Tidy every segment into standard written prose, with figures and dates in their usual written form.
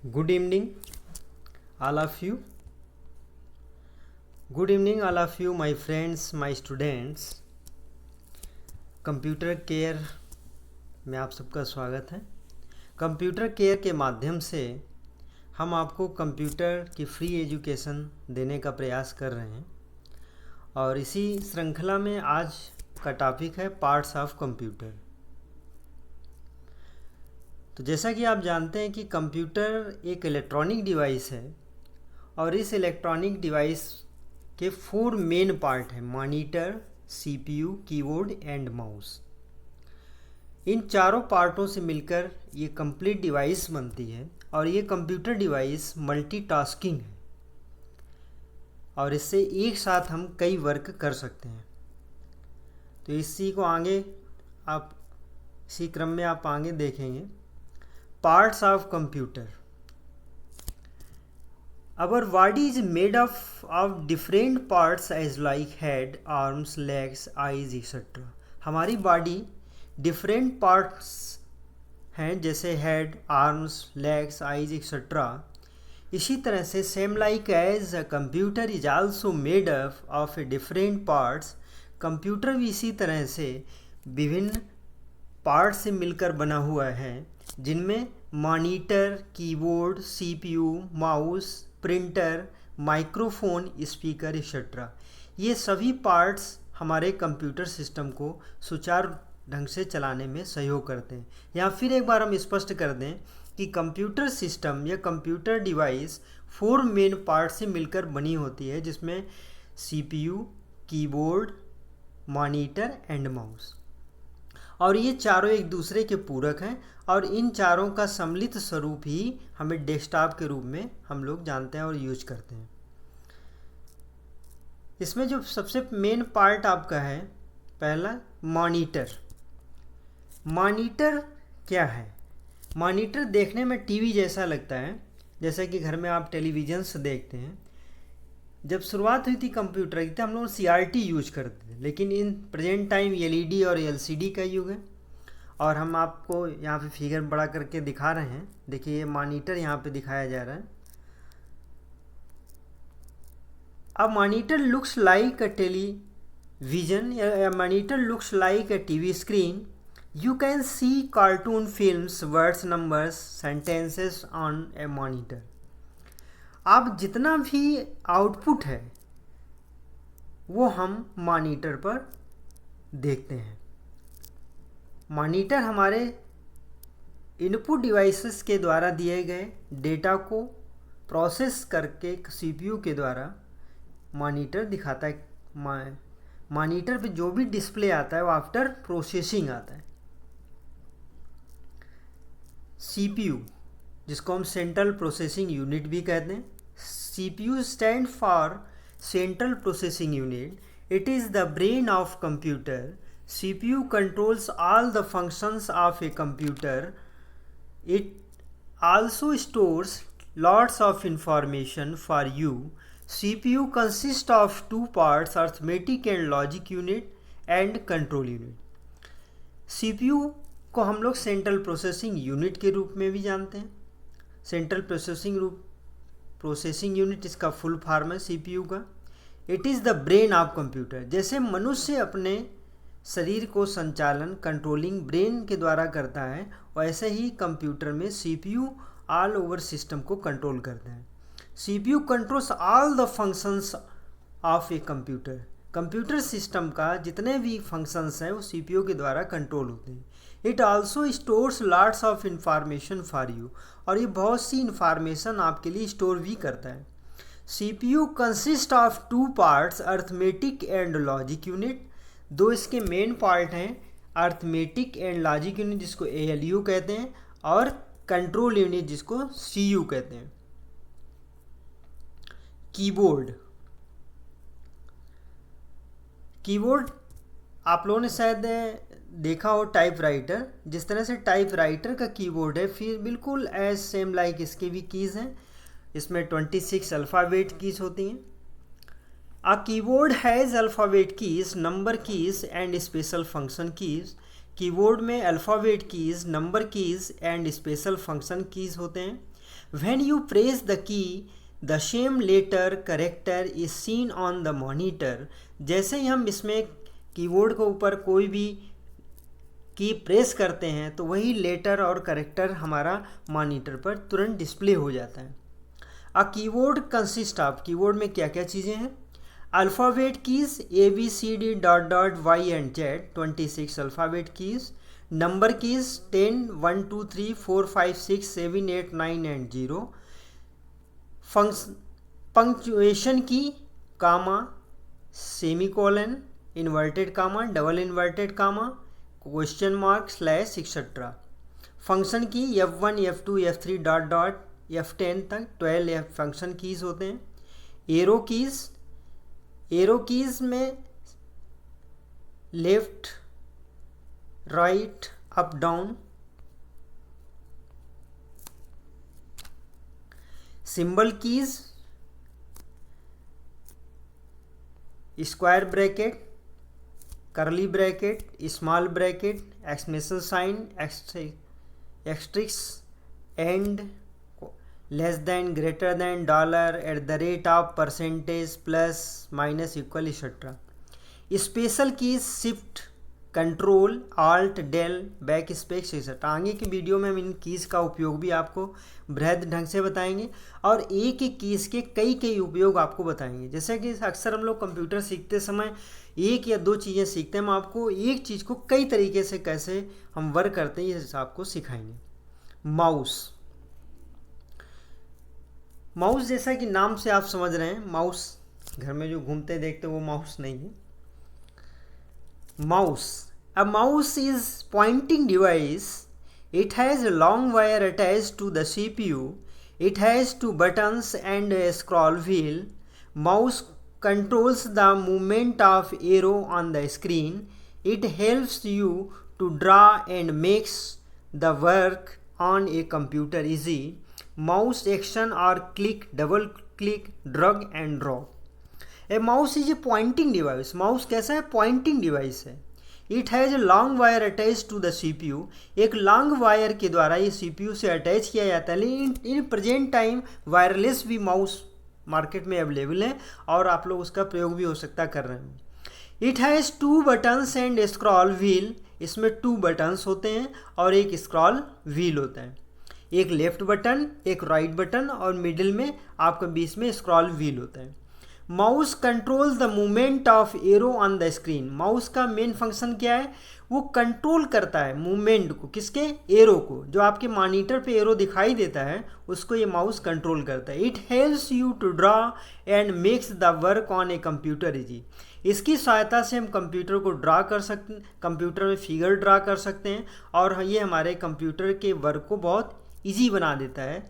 Good evening, all of you. Good evening, all of you, my friends, my students. Computer care में आप सबका स्वागत है। Computer care के माध्यम से हम आपको कंप्यूटर की फ्री एजुकेशन देने का प्रयास कर रहे हैं और इसी श्रृंखला में आज का टॉपिक है पार्ट्स ऑफ कंप्यूटर। तो जैसा कि आप जानते हैं कि कंप्यूटर एक इलेक्ट्रॉनिक डिवाइस है और इस इलेक्ट्रॉनिक डिवाइस के 4 मेन पार्ट हैं: monitor, CPU, keyboard and mouse. इन चारों पार्टों से मिलकर ये कंप्लीट डिवाइस बनती है और ये कंप्यूटर डिवाइस मल्टीटास्किंग है और इससे एक साथ हम कई वर्क कर सकते हैं। तो इसी को आगे आप इसी क्रम में आप आगे देखेंगे। Parts of computer. Our body is made of different parts as like head, arms, legs, eyes, etc. हमारी बॉडी डिफरेंट पार्ट्स हैं जैसे head, arms, legs, eyes etcetera. इसी तरह से same like as a computer is also made of a different parts. Computer भी इसी तरह से विभिन्न पार्ट्स से मिलकर बना हुआ है जिनमें monitor, keyboard, CPU, mouse, printer, microphone, speaker etcetera. ये सभी पार्ट्स हमारे कंप्यूटर सिस्टम को सुचारू ढंग से चलाने में सहयोग करते हैं। यहाँ फिर एक बार हम स्पष्ट कर दें कि कंप्यूटर सिस्टम या कंप्यूटर डिवाइस 4 मेन पार्ट से मिलकर बनी होती है जिसमें CPU, keyboard, monitor and mouse. और ये चारों एक दूसरे के पूरक हैं और इन चारों का सम्मिलित स्वरूप ही हमें डेस्कटॉप के रूप में हम लोग जानते हैं और यूज करते हैं। इसमें जो सबसे मेन पार्ट आपका है, पहला मॉनिटर। मॉनिटर क्या है? मॉनिटर देखने में टीवी जैसा लगता है, जैसा कि घर में आप टेलीविजन से देखते हैं। जब शुरुआत हुई थी कंप्यूटर की तो हम लोग सीआरटी यूज करते थे, लेकिन इन प्रेजेंट टाइम एलईडी और एलसीडी का युग है। और हम आपको यहाँ पे फिगर बड़ा करके दिखा रहे हैं। देखिए ये मॉनिटर यहाँ पे दिखाया जा रहा है। अब monitor looks like a television, या monitor looks like a TV screen. You can see cartoon films, words, numbers, sentences on a monitor. आप जितना भी आउटपुट है वो हम मॉनिटर पर देखते हैं। मॉनिटर हमारे इनपुट डिवाइसेस के द्वारा दिए गए डेटा को प्रोसेस करके सीपीयू के द्वारा मॉनिटर दिखाता है। मॉनिटर पे जो भी डिस्प्ले आता है वो आफ्टर प्रोसेसिंग आता है। सीपीयू, जिसको हम सेंट्रल प्रोसेसिंग यूनिट भी कहते हैं। CPU stand for Central Processing Unit. It is the brain of computer. CPU controls all the functions of a computer. It also stores lots of information for you. CPU consists of 2 parts: arithmetic and logic unit and control unit. CPU को हम लोग central processing unit के रूप में भी जानते हैं। Central processing unit इसका फुल फॉर्म है सीपीयू का। It is the brain of computer. जैसे मनुष्य अपने शरीर को संचालन कंट्रोलिंग ब्रेन के द्वारा करता है, वैसे ही कंप्यूटर में सीपीयू ऑल ओवर सिस्टम को कंट्रोल करता है। CPU controls all the functions of a computer. Computer system का जितने भी फंक्शंस हैं वो सीपीयू के द्वारा कंट्रोल होते हैं। It also stores lots of information for you. और ये बहुत सी इंफॉर्मेशन आपके लिए स्टोर भी करता है। CPU consist of 2 parts, arithmetic and logic unit. 2 इसके मेन पार्ट हैं, अर्थमेटिक एंड लॉजिक यूनिट जिसको एएलयू कहते हैं और कंट्रोल यूनिट जिसको सीयू कहते हैं। कीबोर्ड आप लोगों ने शायद देखा हो टाइपराइटर। जिस तरह से टाइपराइटर का कीबोर्ड है, फिर बिल्कुल एज सेम लाइक इसके भी कीज़ हैं। इसमें 26 अल्फ़ाबेट कीज़ होती हैं। A keyboard has alphabet keys, number keys and special function keys. Keyboard में alphabet keys, number keys and special function keys होते हैं। When you press the key, the same letter character is seen on the monitor. जैसे ही हम इसमें keyboard के ऊपर कोई भी की प्रेस करते हैं तो वही लेटर और कैरेक्टर हमारा मॉनिटर पर तुरंत डिस्प्ले हो जाता है। A keyboard consist of, keyboard में क्या क्या चीज़ें हैं? Alphabet keys ABCD .Y and Z 26 alphabet keys, number keys 10 1 2 3 4 5 6 7 8 9 and 0, punctuation key, comma, semicolon, inverted comma, double inverted comma, question mark, slash etcetera. Function key F1 F2 F3 F10 तक 12 function keys होते हैं। Arrow keys, arrow keys में left, right, up, down. Symbol keys, square bracket, curly bracket, small bracket, exclamation sign, asterisks, and, less than, greater than, dollar, at the rate of, percentage, plus, minus, equal, etcetera. Special keys, shift, control, alt, del, back space, etcetera. आगे की video में हम इन keys का उपयोग भी आपको बृहद ढंग से बताएंगे और एक एक कीज़ के कई कई उपयोग आपको बताएंगे। जैसे कि अक्सर हम लोग कंप्यूटर सीखते समय एक या दो चीज़ें सीखते हैं, हम आपको एक चीज़ को कई तरीके से कैसे हम वर्क करते हैं ये आपको सिखाएंगे। माउस, माउस जैसा कि नाम से आप समझ रहे हैं, माउस घर में जो घूमते देखते वो माउस नहीं है। Mouse, a mouse is pointing device, it has a long wire attached to the CPU, it has two buttons and a scroll wheel. Mouse controls the movement of arrow on the screen. It helps you to draw and makes the work on a computer easy. Mouse action or click, double click, drag and drop. A mouse is a pointing device. Mouse कैसा है? Pointing device है। It has a long wire attach to the CPU, एक long wire के द्वारा ये CPU से attach किया जाता है। लेकिन इन प्रेजेंट टाइम वायरलेस भी माउस मार्केट में अवेलेबल है और आप लोग उसका प्रयोग भी हो सकता कर रहे हैं। It has 2 buttons and scroll wheel, इसमें 2 buttons होते हैं और एक स्क्रॉल व्हील होता है। एक लेफ्ट बटन, एक राइट बटन और मिडिल में आपका बीच में स्क्रॉल व्हील होता है। Mouse control the movement of arrow on the screen, mouse का मेन फंक्शन क्या है? वो कंट्रोल करता है मूवमेंट को, किसके? एरो को। जो आपके मॉनिटर पे एरो दिखाई देता है उसको ये माउस कंट्रोल करता है। It helps you to draw and makes the work on a computer easy, इसकी सहायता से हम कंप्यूटर को ड्रा कर सकते हैं, कंप्यूटर में फिगर ड्रा कर सकते हैं और ये हमारे कंप्यूटर के वर्क को बहुत ईजी बना देता है।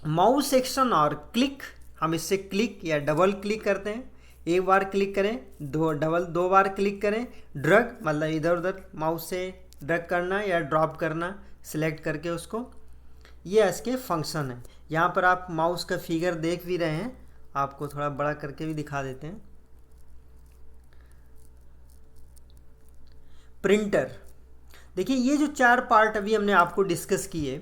माउस एक्शन और क्लिक, हम इससे क्लिक या डबल क्लिक करते हैं। एक बार क्लिक करें, दो बार क्लिक करें। ड्रग मतलब इधर उधर माउस से ड्रग करना या ड्रॉप करना, सिलेक्ट करके उसको, ये इसके फंक्शन है। यहाँ पर आप माउस का फिगर देख भी रहे हैं, आपको थोड़ा बड़ा करके भी दिखा देते हैं। प्रिंटर, देखिए ये जो 4 पार्ट अभी हमने आपको डिस्कस किए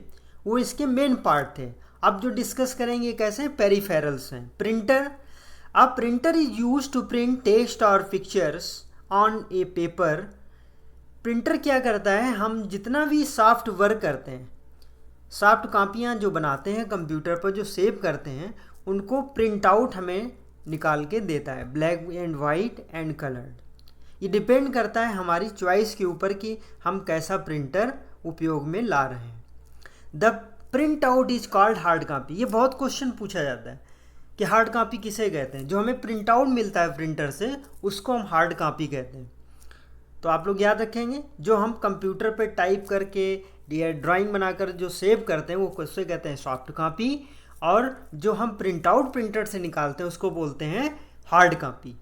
वो इसके मेन पार्ट थे। अब जो डिस्कस करेंगे कैसे पेरिफेरल्स हैं। Printer, a printer is use to print text और pictures on a paper. Printer क्या करता है? हम जितना भी सॉफ्ट वर्क करते हैं, सॉफ्ट कापियाँ जो बनाते हैं कंप्यूटर पर, जो सेव करते हैं, उनको प्रिंट आउट हमें निकाल के देता है, black and white and coloured. ये डिपेंड करता है हमारी चॉइस के ऊपर कि हम कैसा प्रिंटर उपयोग में ला रहे हैं। The print out is called hard copy. ये बहुत क्वेश्चन पूछा जाता है कि हार्ड कॉपी किसे कहते हैं? जो हमें प्रिंट आउट मिलता है प्रिंटर से उसको हम हार्ड कॉपी कहते हैं। तो आप लोग याद रखेंगे, जो हम कंप्यूटर पे टाइप करके या ड्राइंग बनाकर जो सेव करते हैं वो किससे कहते हैं? Soft copy. और जो हम प्रिंट आउट प्रिंटर से निकालते हैं उसको बोलते हैं हार्ड कॉपी।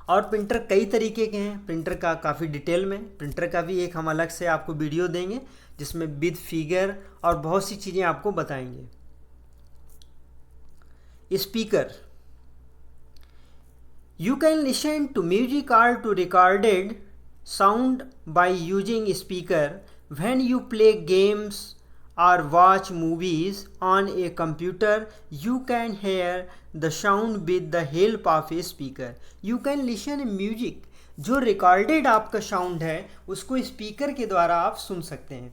और प्रिंटर कई तरीके के हैं, प्रिंटर का काफ़ी डिटेल में, प्रिंटर का भी एक हम अलग से आपको वीडियो देंगे जिसमें विद फिगर और बहुत सी चीज़ें आपको बताएंगे। Speaker, you can listen to music और to recorded sound by using speaker When you play games or watch movies on a computer, you can hear the sound with the help of a speaker. You can listen music. जो recorded आपका sound है उसको speaker के द्वारा आप सुन सकते हैं.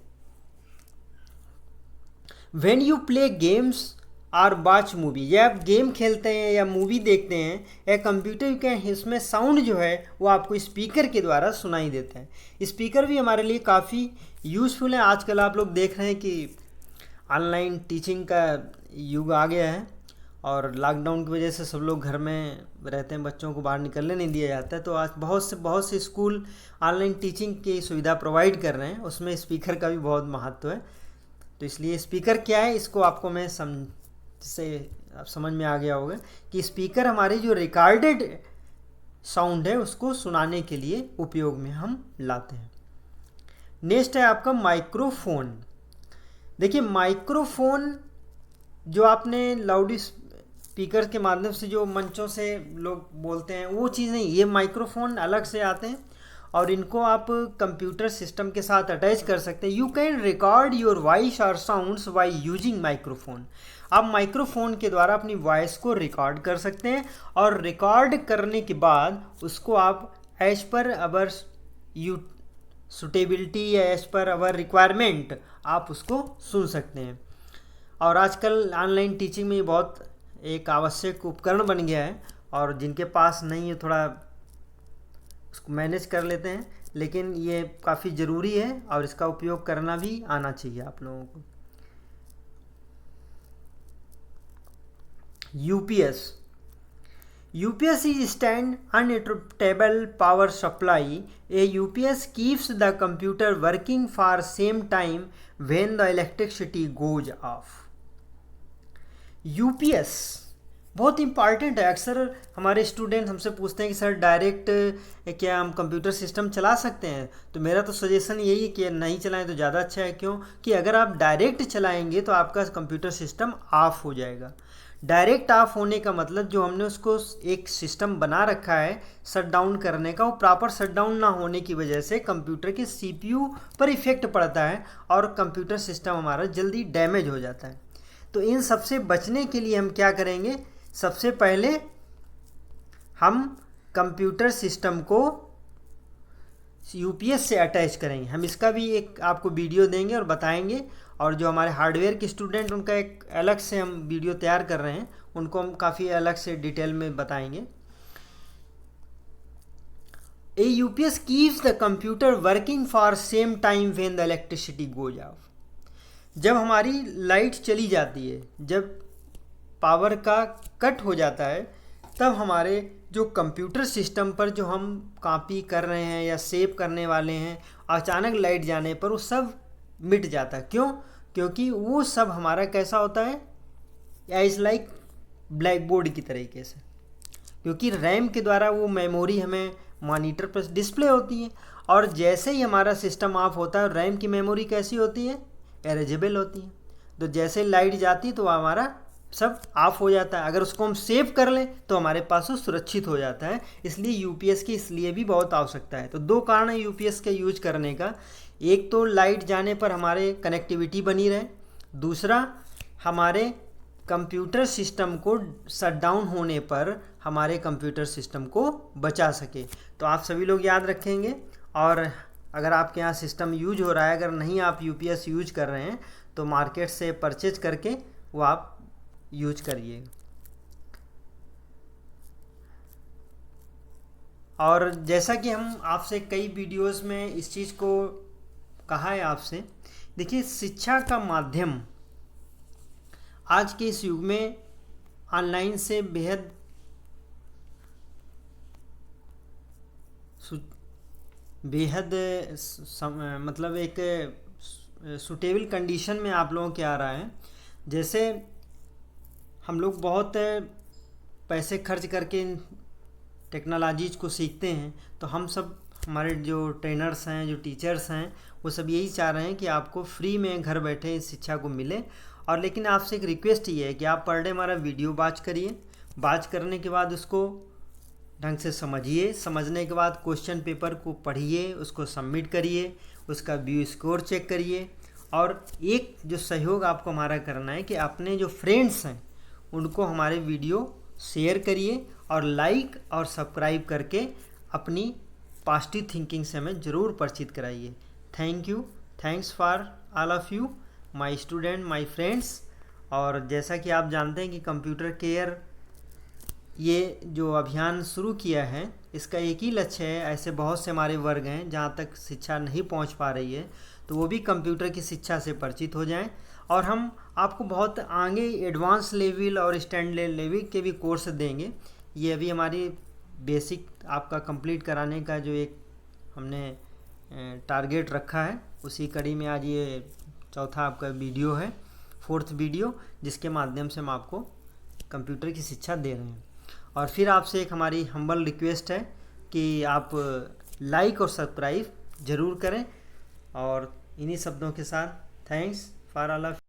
When you play games और वॉच मूवी, या आप गेम खेलते हैं या मूवी देखते हैं या कंप्यूटर के, इसमें साउंड जो है वो आपको स्पीकर के द्वारा सुनाई देता है. स्पीकर भी हमारे लिए काफ़ी यूज़फुल है. आजकल आप लोग देख रहे हैं कि ऑनलाइन टीचिंग का युग आ गया है और लॉकडाउन की वजह से सब लोग घर में रहते हैं, बच्चों को बाहर निकलने नहीं दिया जाता है. तो आज बहुत से स्कूल ऑनलाइन टीचिंग की सुविधा प्रोवाइड कर रहे हैं, उसमें स्पीकर का भी बहुत महत्व है. तो इसलिए स्पीकर क्या है इसको आपको मैं आप समझ में आ गया होगा कि स्पीकर हमारे जो रिकॉर्डेड साउंड है उसको सुनाने के लिए उपयोग में हम लाते हैं. नेक्स्ट है आपका माइक्रोफोन. देखिए माइक्रोफोन जो आपने लाउड स्पीकर के माध्यम से जो मंचों से लोग बोलते हैं वो चीज़ नहीं, ये माइक्रोफोन अलग से आते हैं और इनको आप कंप्यूटर सिस्टम के साथ अटैच कर सकते हैं. You can record your voice और साउंड्स बाय यूजिंग माइक्रोफोन. आप माइक्रोफोन के द्वारा अपनी वॉइस को रिकॉर्ड कर सकते हैं और रिकॉर्ड करने के बाद उसको आप एज पर अवर सुटेबिलिटी या एज पर अवर रिक्वायरमेंट आप उसको सुन सकते हैं. और आजकल ऑनलाइन टीचिंग में बहुत एक आवश्यक उपकरण बन गया है और जिनके पास नहीं है थोड़ा उसको मैनेज कर लेते हैं, लेकिन ये काफ़ी ज़रूरी है और इसका उपयोग करना भी आना चाहिए आप लोगों को. UPS. UPS is stand uninterruptible power supply. A UPS keeps the computer working for same time when the electricity goes off. UPS बहुत इंपॉर्टेंट है. अक्सर हमारे स्टूडेंट हमसे पूछते हैं कि सर डायरेक्ट क्या हम कंप्यूटर सिस्टम चला सकते हैं. तो मेरा तो सजेशन यही है कि नहीं चलाएं तो ज़्यादा अच्छा है. क्यों कि अगर आप डायरेक्ट चलाएंगे तो आपका कंप्यूटर सिस्टम ऑफ हो जाएगा. डायरेक्ट ऑफ होने का मतलब जो हमने उसको एक सिस्टम बना रखा है शट डाउन करने का, वो प्रॉपर शट डाउन ना होने की वजह से कंप्यूटर के CPU पर इफेक्ट पड़ता है और कंप्यूटर सिस्टम हमारा जल्दी डैमेज हो जाता है. तो इन सबसे बचने के लिए हम क्या करेंगे, सबसे पहले हम कंप्यूटर सिस्टम को UPS से अटैच करेंगे. हम इसका भी एक आपको वीडियो देंगे और बताएंगे, और जो हमारे हार्डवेयर के स्टूडेंट उनका एक अलग से हम वीडियो तैयार कर रहे हैं, उनको हम काफ़ी अलग से डिटेल में बताएंगे. ए UPS keeps the computer working for same time when the electricity goes off. जब हमारी लाइट चली जाती है, जब पावर का कट हो जाता है, तब हमारे जो कंप्यूटर सिस्टम पर जो हम कॉपी कर रहे हैं या सेव करने वाले हैं, अचानक लाइट जाने पर वो सब मिट जाता है. क्यों? क्योंकि वो सब हमारा कैसा होता है, एज लाइक ब्लैक बोर्ड की तरीके से. क्योंकि रैम के द्वारा वो मेमोरी हमें मॉनिटर पर डिस्प्ले होती है, और जैसे ही हमारा सिस्टम ऑफ होता है रैम की मेमोरी कैसी होती है, एरेजेबल होती है. तो जैसे लाइट जाती तो हमारा सब ऑफ हो जाता है. अगर उसको हम सेव कर लें तो हमारे पास वो सुरक्षित हो जाता है. इसलिए UPS की इसलिए भी बहुत आवश्यकता है. तो दो कारण है UPS के यूज करने का. एक तो लाइट जाने पर हमारे कनेक्टिविटी बनी रहे, दूसरा हमारे कंप्यूटर सिस्टम को शट डाउन होने पर हमारे कंप्यूटर सिस्टम को बचा सके. तो आप सभी लोग याद रखेंगे, और अगर आपके यहाँ सिस्टम यूज हो रहा है, अगर नहीं आप UPS यूज कर रहे हैं तो मार्केट से परचेज करके वो आप यूज करिए. और जैसा कि हम आपसे कई वीडियोस में इस चीज़ को कहा है आपसे, देखिए शिक्षा का माध्यम आज के इस युग में ऑनलाइन से बेहद मतलब एक सुटेबल कंडीशन में आप लोगों के आ रहा है. जैसे हम लोग बहुत पैसे खर्च करके टेक्नोलॉजीज़ को सीखते हैं, तो हम सब हमारे जो ट्रेनर्स हैं, जो टीचर्स हैं, वो सब यही चाह रहे हैं कि आपको फ्री में घर बैठे इस शिक्षा को मिले. और लेकिन आपसे एक रिक्वेस्ट ये है कि आप पर डे हमारा वीडियो वॉच करिए. वॉच करने के बाद उसको ढंग से समझिए। समझने के बाद क्वेश्चन पेपर को पढ़िए, उसको सबमिट करिए, उसका व्यू स्कोर चेक करिए। और एक जो सहयोग आपको हमारा करना है कि अपने जो फ्रेंड्स हैं उनको हमारे वीडियो शेयर करिए और लाइक और सब्सक्राइब करके अपनी पॉजिटिव थिंकिंग से हमें ज़रूर परिचित कराइए। Thank you, thanks for all of you my student, my friends. और जैसा कि आप जानते हैं कि कंप्यूटर केयर ये जो अभियान शुरू किया है, इसका एक ही लक्ष्य है, ऐसे बहुत से हमारे वर्ग हैं जहाँ तक शिक्षा नहीं पहुँच पा रही है, तो वो भी कंप्यूटर की शिक्षा से परिचित हो जाएं। और हम आपको बहुत आगे एडवांस लेवल और स्टैंडर्ड लेवल के भी कोर्स देंगे। ये अभी हमारी बेसिक आपका कंप्लीट कराने का जो एक हमने टारगेट रखा है, उसी कड़ी में आज ये चौथा आपका वीडियो है, 4th वीडियो, जिसके माध्यम से हम आपको कंप्यूटर की शिक्षा दे रहे हैं। और फिर आपसे एक हमारी हम्बल रिक्वेस्ट है कि आप लाइक और सब्सक्राइब ज़रूर करें। और इन्हीं शब्दों के साथ थैंक्स फॉर ऑल ऑफ